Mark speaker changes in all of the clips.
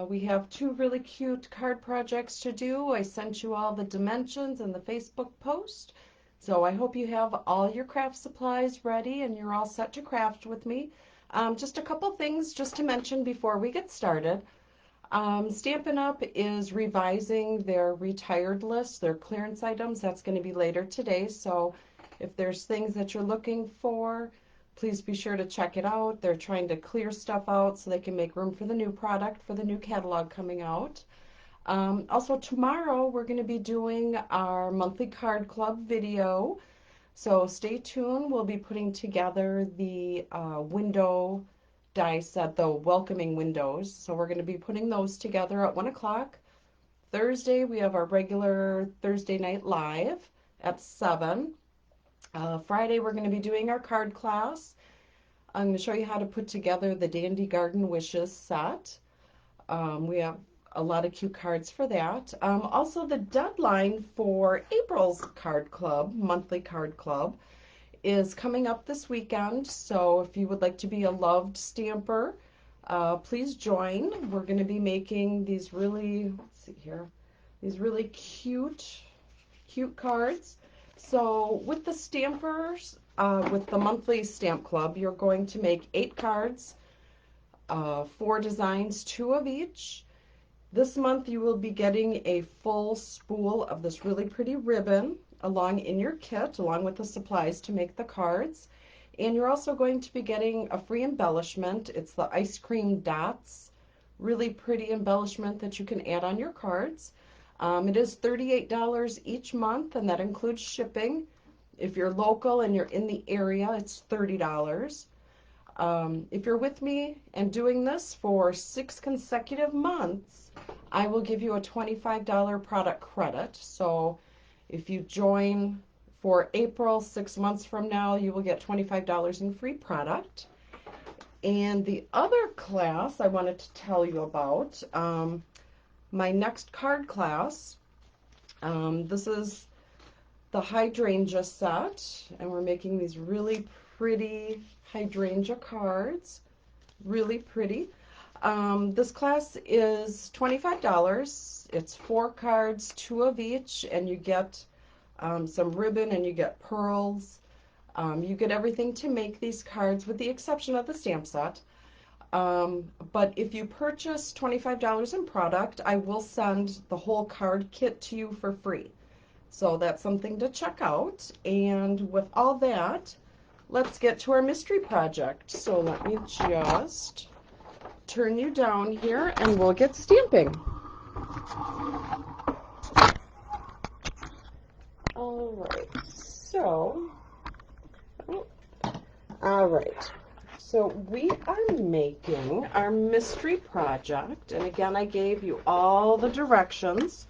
Speaker 1: We have two really cute card projects to do. I sent you all the dimensions in the Facebook post. So I hope you have all your craft supplies ready and you're all set to craft with me. Just a couple things just to mention before we get started. Stampin' Up! Is revising their retired list, their clearance items. That's going to be later today. So if there's things that you're looking for, please be sure to check it out. They're trying to clear stuff out so they can make room for the new product, for the new catalog coming out. Also tomorrow we're going to be doing our monthly card club video. So stay tuned. We'll be putting together the window die set, the welcoming windows. So we're going to be putting those together at 1 o'clock. Thursday we have our regular Thursday night live at 7. Friday we're going to be doing our card class. I'm going to show you how to put together the Dandy Garden Wishes set. We have a lot of cute cards for that. Also, the deadline for April's card club, monthly card club, is coming up this weekend. So if you would like to be a loved stamper, please join. We're going to be making these really, let's see here, these really cute cards. So with the stampers, with the monthly stamp club, you're going to make 8 cards, 4 designs, 2 of each. This month you will be getting a full spool of this really pretty ribbon along in your kit, along with the supplies to make the cards. And you're also going to be getting a free embellishment. It's the ice cream dots, really pretty embellishment that you can add on your cards. It is $38 each month, and that includes shipping. If you're local and you're in the area, it's $30. If you're with me and doing this for 6 consecutive months, I will give you a $25 product credit. So if you join for April, 6 months from now, you will get $25 in free product. And the other class I wanted to tell you about, my next card class, this is the Hydrangea Set, and we're making these really pretty hydrangea cards, really pretty. This class is $25. It's 4 cards, 2 of each, and you get some ribbon and you get pearls. You get everything to make these cards with the exception of the stamp set. But if you purchase $25 in product, I will send the whole card kit to you for free. So that's something to check out. And with all that, let's get to our mystery project. So let me just turn you down here and we'll get stamping. All right. So we are making our mystery project. And again, I gave you all the directions.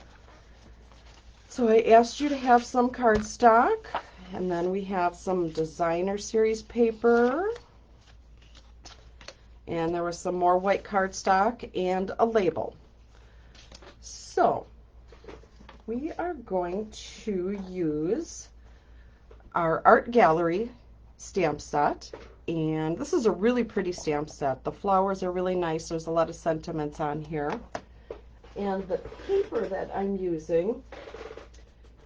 Speaker 1: So I asked you to have some cardstock, and then we have some designer series paper, and there was some more white cardstock and a label. So we are going to use our art gallery stamp set, and this is a really pretty stamp set. The flowers are really nice. There's a lot of sentiments on here. And the paper that I'm using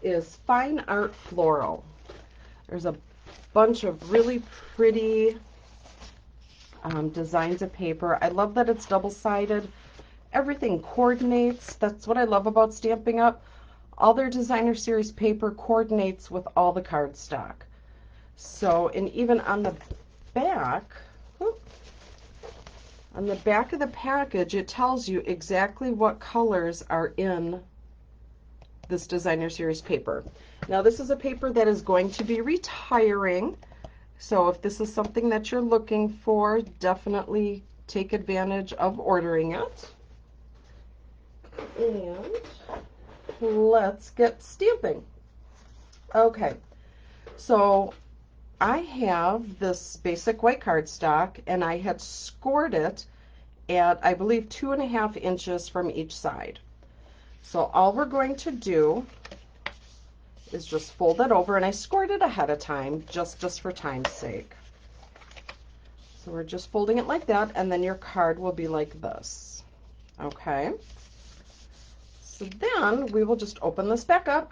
Speaker 1: is Fine Art Floral. There's a bunch of really pretty designs of paper. I love that it's double-sided. Everything coordinates. That's what I love about Stampin' Up! All their designer series paper coordinates with all the cardstock. So, and even on the back, on the back of the package, it tells you exactly what colors are in this designer series paper. Now this is a paper that is going to be retiring, so if this is something that you're looking for, definitely take advantage of ordering it. And let's get stamping. Okay, so I have this basic white cardstock and I had scored it at, I believe, 2.5 inches from each side. So all we're going to do is just fold it over, and I scored it ahead of time just for time's sake. So we're just folding it like that, and then your card will be like this. Okay, so then we will just open this back up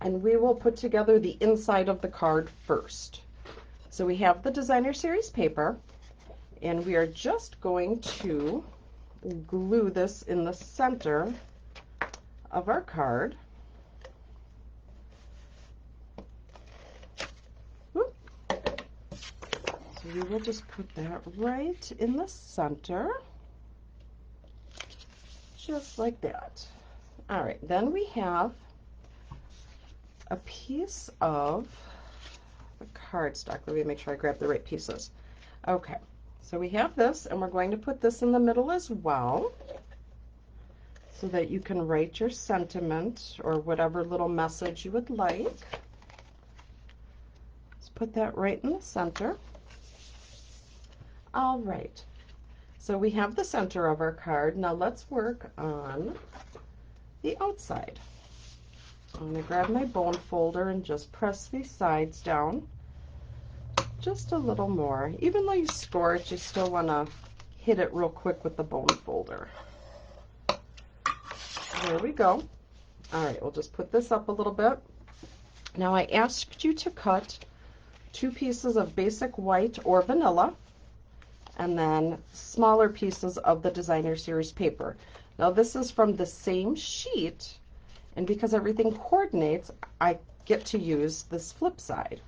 Speaker 1: and we will put together the inside of the card first. So we have the designer series paper, and we are just going to glue this in the center of our card. Whoop. So we will just put that right in the center, just like that. All right, then we have a piece of the cardstock. Let me make sure I grab the right pieces. Okay, so we have this, and we're going to put this in the middle as well, so that you can write your sentiment or whatever little message you would like. Let's put that right in the center. All right, so we have the center of our card. Now let's work on the outside. I'm going to grab my bone folder and just press these sides down just a little more. Even though you score it, you still want to hit it real quick with the bone folder. There we go. All right, we'll just put this up a little bit. Now I asked you to cut 2 pieces of basic white or vanilla, and then smaller pieces of the designer series paper. Now this is from the same sheet, and because everything coordinates, I get to use this flip side.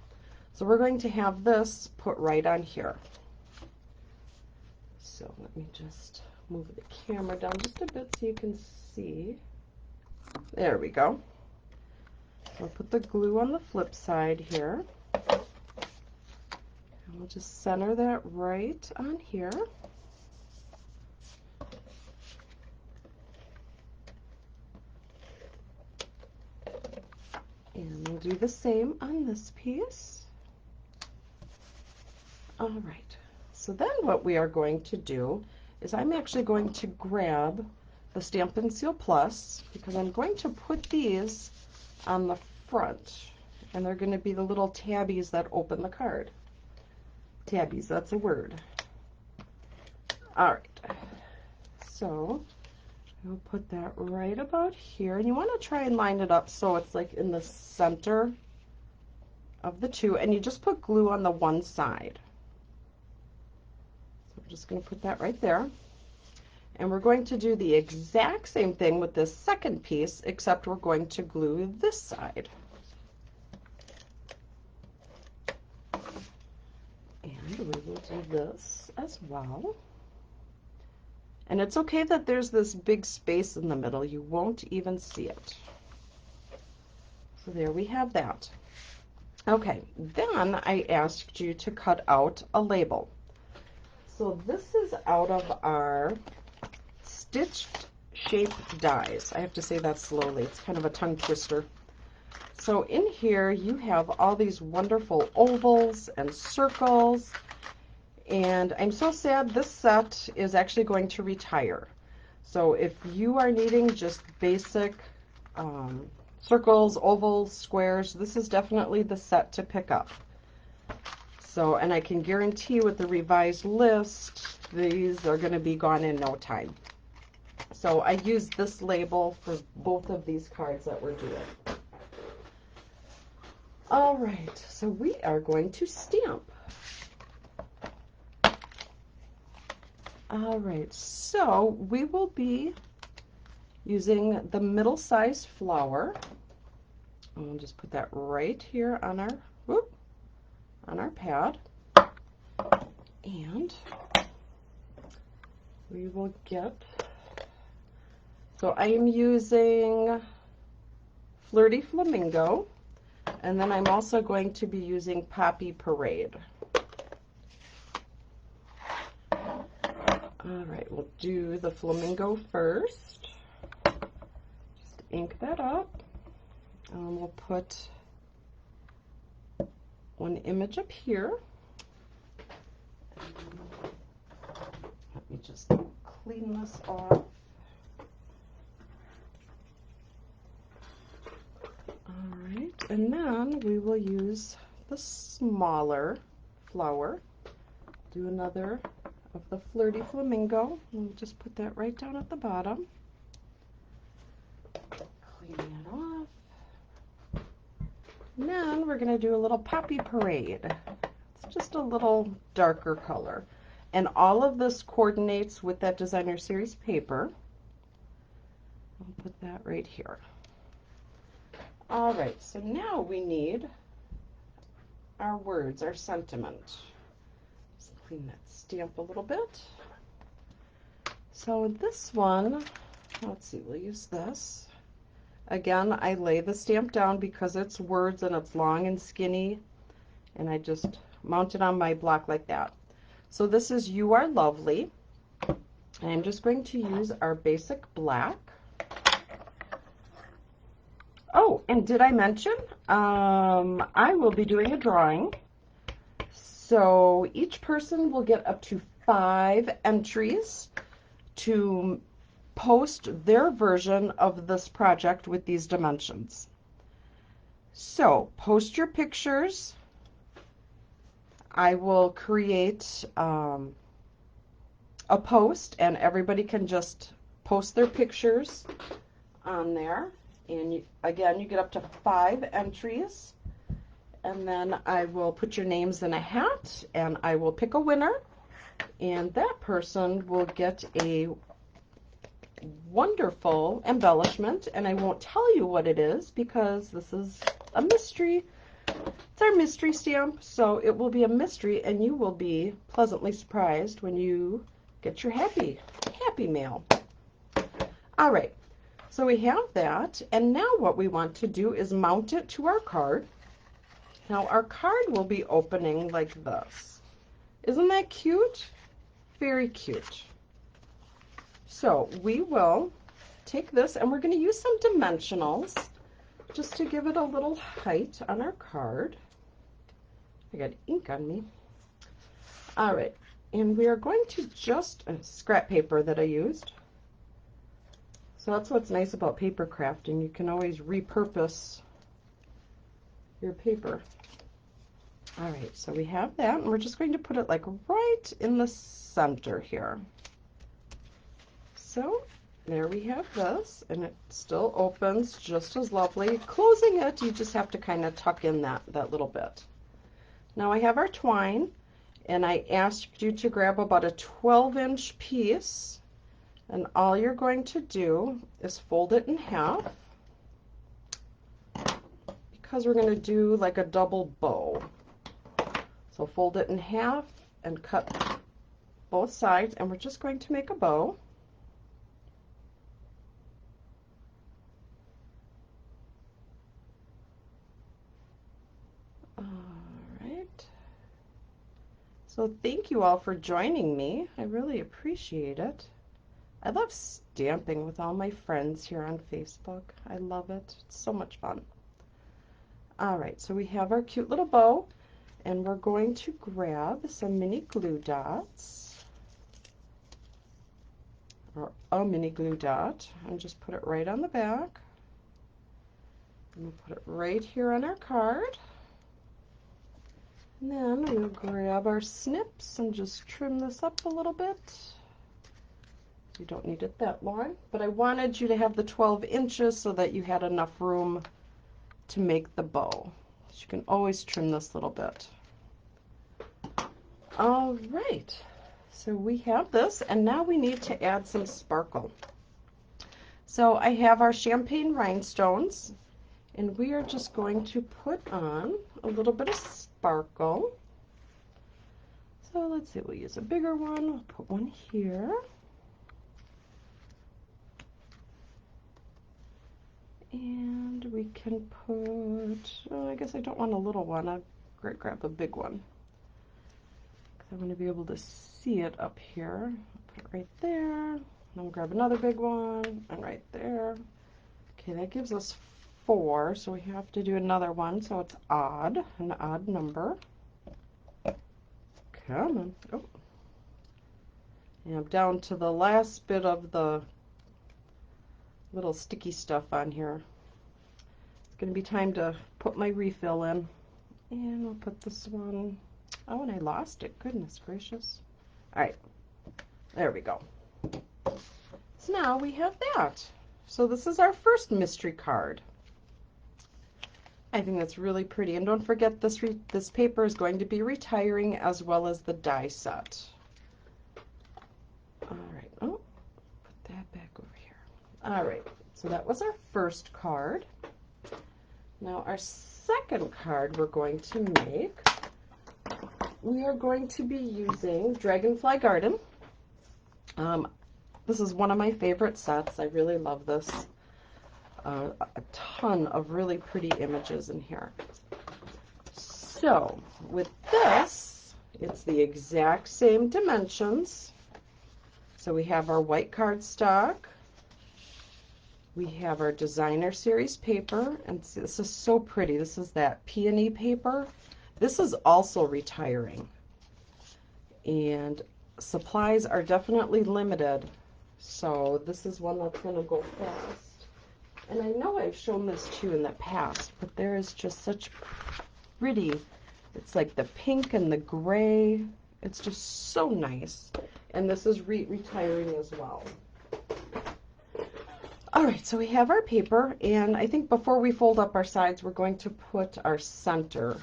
Speaker 1: So we're going to have this put right on here. So let me just move the camera down just a bit so you can see. There we go. We'll put the glue on the flip side here. And we'll just center that right on here. And we'll do the same on this piece. All right, so then what we are going to do is I'm actually going to grab the Stampin' Seal Plus, because I'm going to put these on the front, and they're going to be the little tabbies that open the card. Tabbies, that's a word. All right, so I'll put that right about here, and you want to try and line it up so it's like in the center of the two, and you just put glue on the one side. So we're just going to put that right there. And we're going to do the exact same thing with this second piece, except we're going to glue this side. And we will do this as well. And it's okay that there's this big space in the middle. You won't even see it. So there we have that. Okay, then I asked you to cut out a label. So this is out of our stitched shape dies. I have to say that slowly. It's kind of a tongue twister. So in here you have all these wonderful ovals and circles, and I'm so sad this set is actually going to retire. So if you are needing just basic circles, ovals, squares, this is definitely the set to pick up. So, and I can guarantee with the revised list, these are going to be gone in no time. So I used this label for both of these cards that we're doing. All right, so we are going to stamp. All right, so we will be using the middle size flower. And we'll just put that right here on our pad. And we will get, so I am using Flirty Flamingo, and then I'm also going to be using Poppy Parade. All right, we'll do the flamingo first. Just ink that up. And we'll put one image up here. Let me just clean this off. All right, and then we will use the smaller flower. Do another of the Flirty Flamingo. We'll just put that right down at the bottom. Clean that off. And then we're going to do a little Poppy Parade. It's just a little darker color. And all of this coordinates with that Designer Series paper. I'll put that right here. All right, so now we need our words, our sentiment. Just clean that stamp a little bit. So this one, let's see, we'll use this. Again, I lay the stamp down because it's words and it's long and skinny, and I just mount it on my block like that. So this is You Are Lovely. I'm just going to use our basic black. Oh, and did I mention, I will be doing a drawing. So each person will get up to 5 entries to post their version of this project with these dimensions. So post your pictures. I will create a post, and everybody can just post their pictures on there. And again, you get up to 5 entries. And then I will put your names in a hat, and I will pick a winner. And that person will get a wonderful embellishment. And I won't tell you what it is because this is a mystery. It's our mystery stamp, so it will be a mystery, and you will be pleasantly surprised when you get your happy mail. All right. So we have that, and now what we want to do is mount it to our card. Now our card will be opening like this. Isn't that cute? Very cute. So we will take this, and we're going to use some dimensionals just to give it a little height on our card. I got ink on me. All right, and we are going to just, scrap paper that I used. So that's what's nice about paper crafting. You can always repurpose your paper. All right, so we have that, and we're just going to put it like right in the center here. So there we have this, and it still opens just as lovely. Closing it, you just have to kind of tuck in that little bit. Now I have our twine, and I asked you to grab about a 12-inch piece. And all you're going to do is fold it in half, because we're going to do like a double bow. So fold it in half and cut both sides, and we're just going to make a bow. All right. So thank you all for joining me. I really appreciate it. I love stamping with all my friends here on Facebook. I love it. It's so much fun. All right, so we have our cute little bow, and we're going to grab some mini glue dots, or a mini glue dot, and just put it right on the back. And we'll put it right here on our card. And then we'll grab our snips and just trim this up a little bit. You don't need it that long, but I wanted you to have the 12 inches so that you had enough room to make the bow. So you can always trim this little bit. All right, so we have this, and now we need to add some sparkle. So I have our champagne rhinestones, and we are just going to put on a little bit of sparkle. So let's see, we'll use a bigger one. We'll put one here. And we can put, oh, I guess I don't want a little one. I'll grab a big one. I want to be able to see it up here. Put it right there. And then we'll grab another big one, and right there. Okay, that gives us 4, so we have to do another one, so it's odd, an odd number. Come on. Oh. And I'm down to the last bit of the little sticky stuff on here. It's going to be time to put my refill in. And I'll put this one. Oh, and I lost it. Goodness gracious. All right. There we go. So now we have that. So this is our first mystery card. I think that's really pretty. And don't forget, this paper is going to be retiring, as well as the die set. All right. Oh, put that back over here. All right. So that was our first card. Now our second card we're going to make, we are going to be using Dragonfly Garden. This is one of my favorite sets. I really love this. A ton of really pretty images in here. So with this, it's the exact same dimensions. So we have our white cardstock, we have our designer series paper, and see, this is so pretty. This is that peony paper. This is also retiring, and supplies are definitely limited, so this is one that's going to go fast. And I know I've shown this to you in the past, but there is just such pretty, it's like the pink and the gray. It's just so nice. And this is retiring as well. All right, so we have our paper, and I think before we fold up our sides, we're going to put our center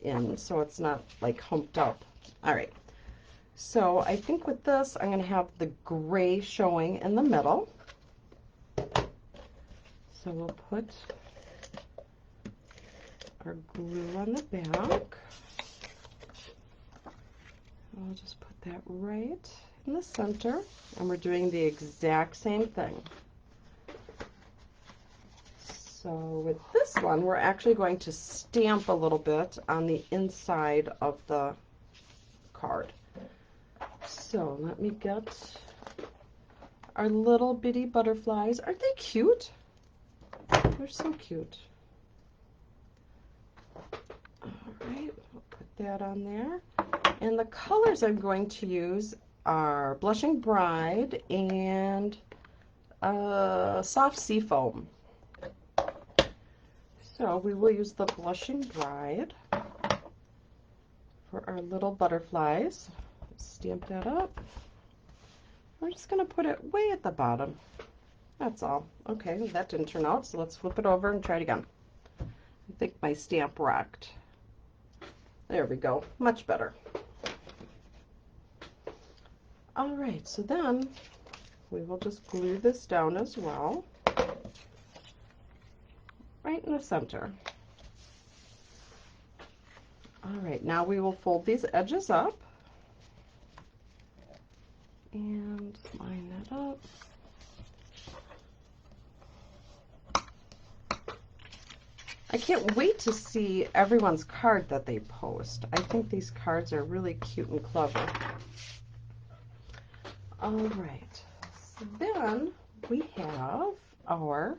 Speaker 1: in so it's not like humped up. All right, so I think with this, I'm going to have the gray showing in the middle. So we'll put our glue on the back. I'll just put that right in the center, and we're doing the exact same thing. So with this one, we're actually going to stamp a little bit on the inside of the card. So let me get our little bitty butterflies. Aren't they cute? They're so cute. All right, we'll put that on there. And the colors I'm going to use are Blushing Bride and Soft Seafoam. So we will use the Blushing Bride for our little butterflies. Stamp that up. We're just going to put it way at the bottom. That's all. Okay, that didn't turn out, so let's flip it over and try it again. I think my stamp rocked. There we go. Much better. All right, so then we will just glue this down as well, right in the center. All right, now we will fold these edges up and line that up. I can't wait to see everyone's card that they post. I think these cards are really cute and clever. All right, so then we have our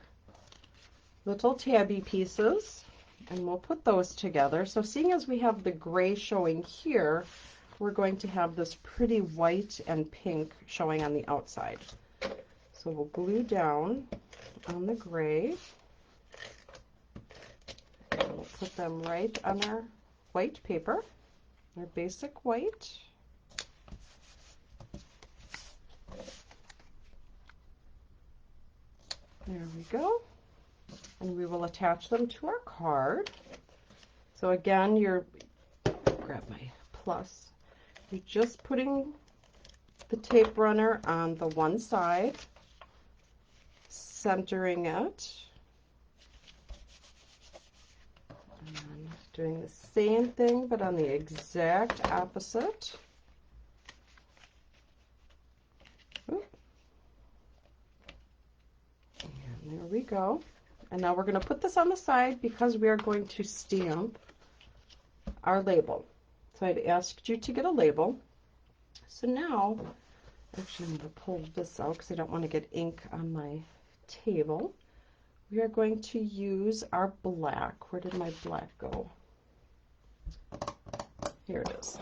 Speaker 1: little tabby pieces, and we'll put those together. So seeing as we have the gray showing here, we're going to have this pretty white and pink showing on the outside. So we'll glue down on the gray. And we'll put them right on our white paper, our basic white. There we go. And we will attach them to our card. So again, grab my plus. You're just putting the tape runner on the one side, centering it, and doing the same thing but on the exact opposite. Oop. And there we go. And now we're going to put this on the side because we are going to stamp our label. So I'd asked you to get a label. So now, actually I'm going to pull this out because I don't want to get ink on my table. We are going to use our black. Where did my black go? Here it is.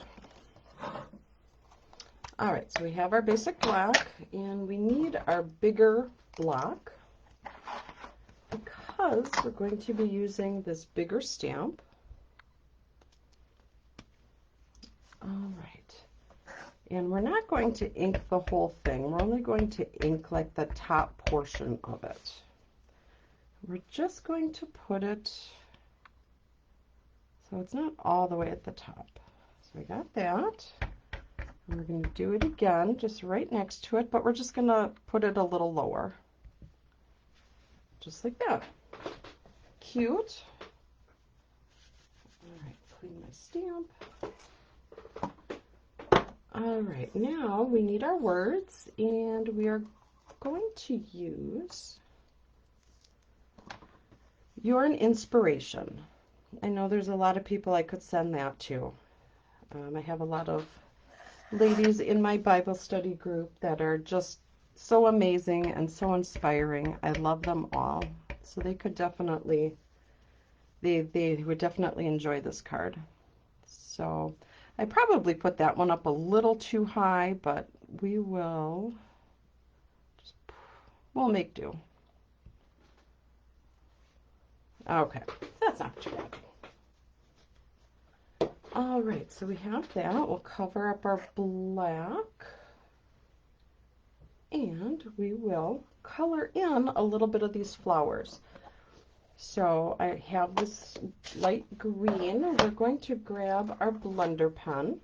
Speaker 1: All right, so we have our basic black, and we need our bigger block because we're going to be using this bigger stamp. All right, And we're not going to ink the whole thing. We're only going to ink like the top portion of it. We're just going to put it so it's not all the way at the top. So we got that. And we're going to do it again, just right next to it, but we're just going to put it a little lower. Just like that. Cute. All right, clean my stamp. All right, now we need our words, and we are going to use "You're an Inspiration." I know there's a lot of people I could send that to. I have a lot of ladies in my Bible study group that are just so amazing and so inspiring. I love them all. So they could definitely, they would definitely enjoy this card. So I probably put that one up a little too high, but we'll make do. Okay, that's not too bad. All right, so we have that. We'll cover up our black, and we will color in a little bit of these flowers. So I have this light green. We're going to grab our blender pen.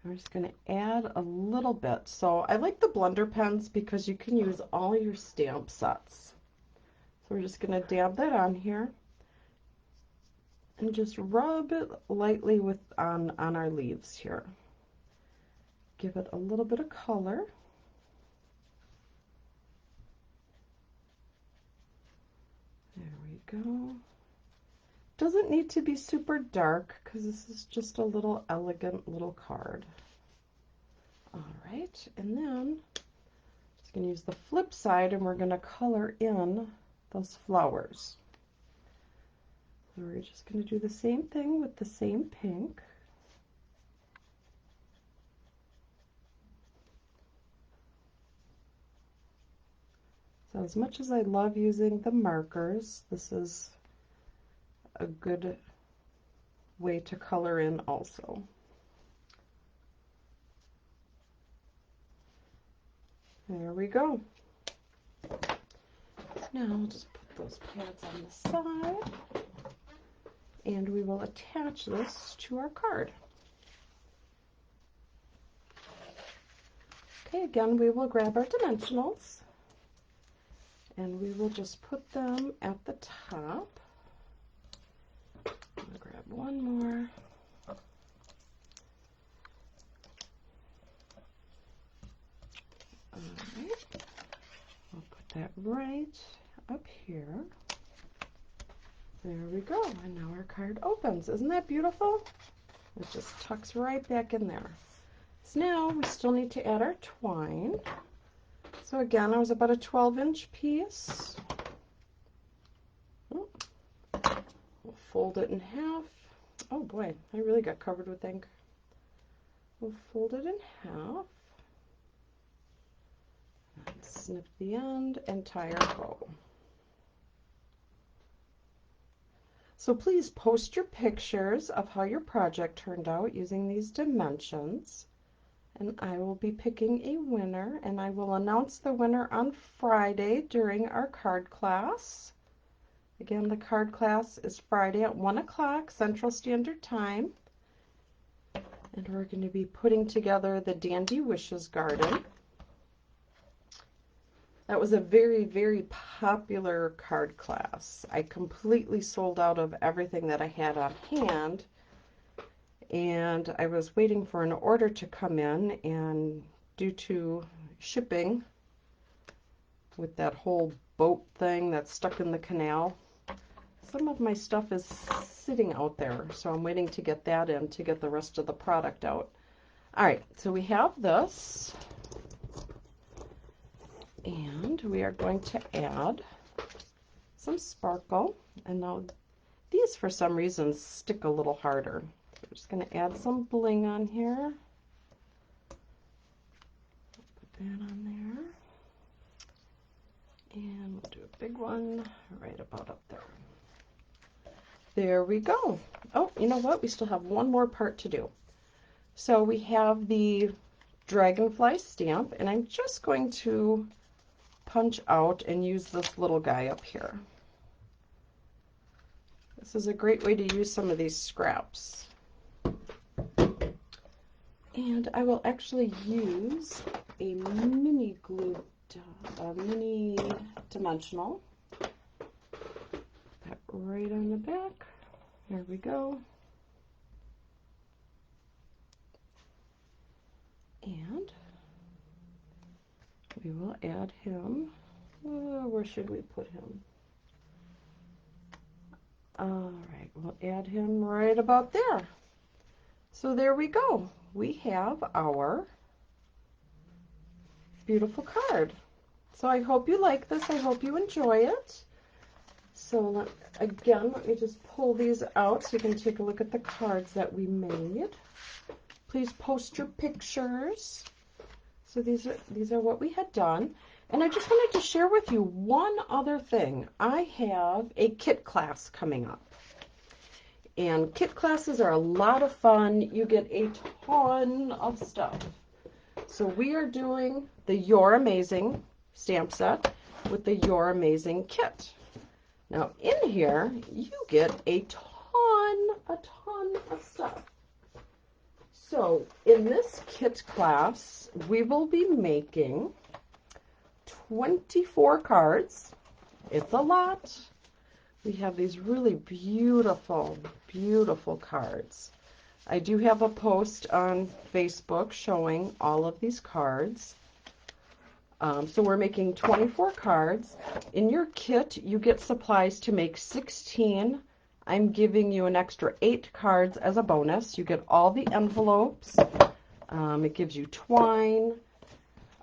Speaker 1: I'm just going to add a little bit. So I like the blender pens because you can use all your stamp sets. So we're just going to dab that on here and just rub it lightly on our leaves here. Give it a little bit of color. There we go. Doesn't need to be super dark because this is just a little elegant little card. All right, and then just going to use the flip side and we're going to color in those flowers. So we're just going to do the same thing with the same pink. So as much as I love using the markers, this is a good way to color in also. There we go. Now I'll just put those pads on the side and we will attach this to our card. Okay, again, we will grab our dimensionals and we will just put them at the top. I'll grab one more. All right, I'll put that right up here. There we go, and now our card opens. Isn't that beautiful? It just tucks right back in there. So now we still need to add our twine. So again, I was about a 12-inch piece. Oh, we'll fold it in half. Oh boy, I really got covered with ink. We'll fold it in half. And snip the end and tie our bow. So please post your pictures of how your project turned out using these dimensions. And I will be picking a winner, and I will announce the winner on Friday during our card class. Again, the card class is Friday at 1 o'clock Central Standard Time. And we're going to be putting together the Dandy Wishes Garden. That was a very, very popular card class. I completely sold out of everything that I had on hand. And I was waiting for an order to come in, and due to shipping with that whole boat thing that's stuck in the canal, some of my stuff is sitting out there. So I'm waiting to get that in to get the rest of the product out. All right, so we have this. And we are going to add some sparkle. And now these, for some reason, stick a little harder. So we're just going to add some bling on here. Put that on there. And we'll do a big one right about up there. There we go. Oh, you know what? We still have one more part to do. So we have the Dragonfly Stamp, and I'm just going to punch out and use this little guy up here. This is a great way to use some of these scraps. And I will actually use a mini dimensional. That right on the back. There we go. And we will add him. Where should we put him? All right, we'll add him right about there. So there we go. We have our beautiful card. So I hope you like this. I hope you enjoy it. So again, let me just pull these out so you can take a look at the cards that we made. Please post your pictures. So these are what we had done. And I just wanted to share with you one other thing. I have a kit class coming up. And kit classes are a lot of fun. You get a ton of stuff. So we are doing the You're Amazing stamp set with the You're Amazing kit. Now in here, you get a ton of stuff. So in this kit class, we will be making 24 cards. It's a lot. We have these really beautiful, beautiful cards. I do have a post on Facebook showing all of these cards. So we're making 24 cards. In your kit, you get supplies to make 16. I'm giving you an extra 8 cards as a bonus. You get all the envelopes. It gives you twine.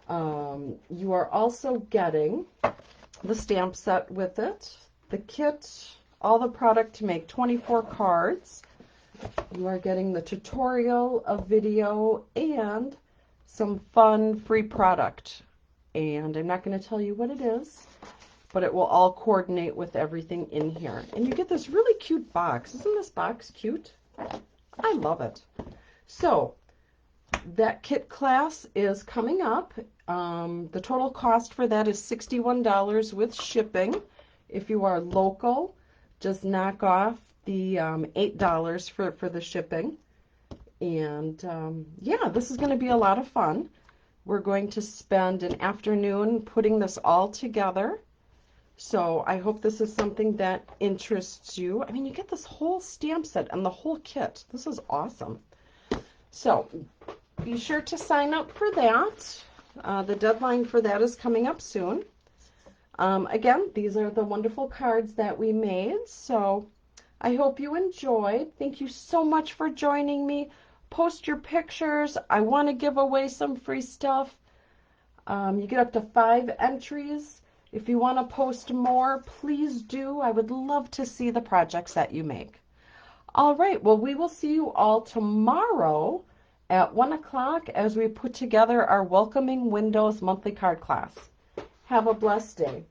Speaker 1: You are also getting the stamp set with it, the kit, all the product to make 24 cards. You are getting the tutorial, a video, and some fun free product. And I'm not going to tell you what it is, but it will all coordinate with everything in here. And you get this really cute box. Isn't this box cute? I love it. So that kit class is coming up. The total cost for that is $61 with shipping. If you are local, just knock off the $8 for the shipping. And yeah, this is going to be a lot of fun. We're going to spend an afternoon putting this all together. So I hope this is something that interests you. I mean, you get this whole stamp set and the whole kit. This is awesome. So be sure to sign up for that. The deadline for that is coming up soon. Again, these are the wonderful cards that we made. So I hope you enjoyed. Thank you so much for joining me. Post your pictures. I want to give away some free stuff. You get up to 5 entries. If you want to post more, please do. I would love to see the projects that you make. All right, well, we will see you all tomorrow at 1 o'clock as we put together our Welcoming Windows monthly card class. Have a blessed day.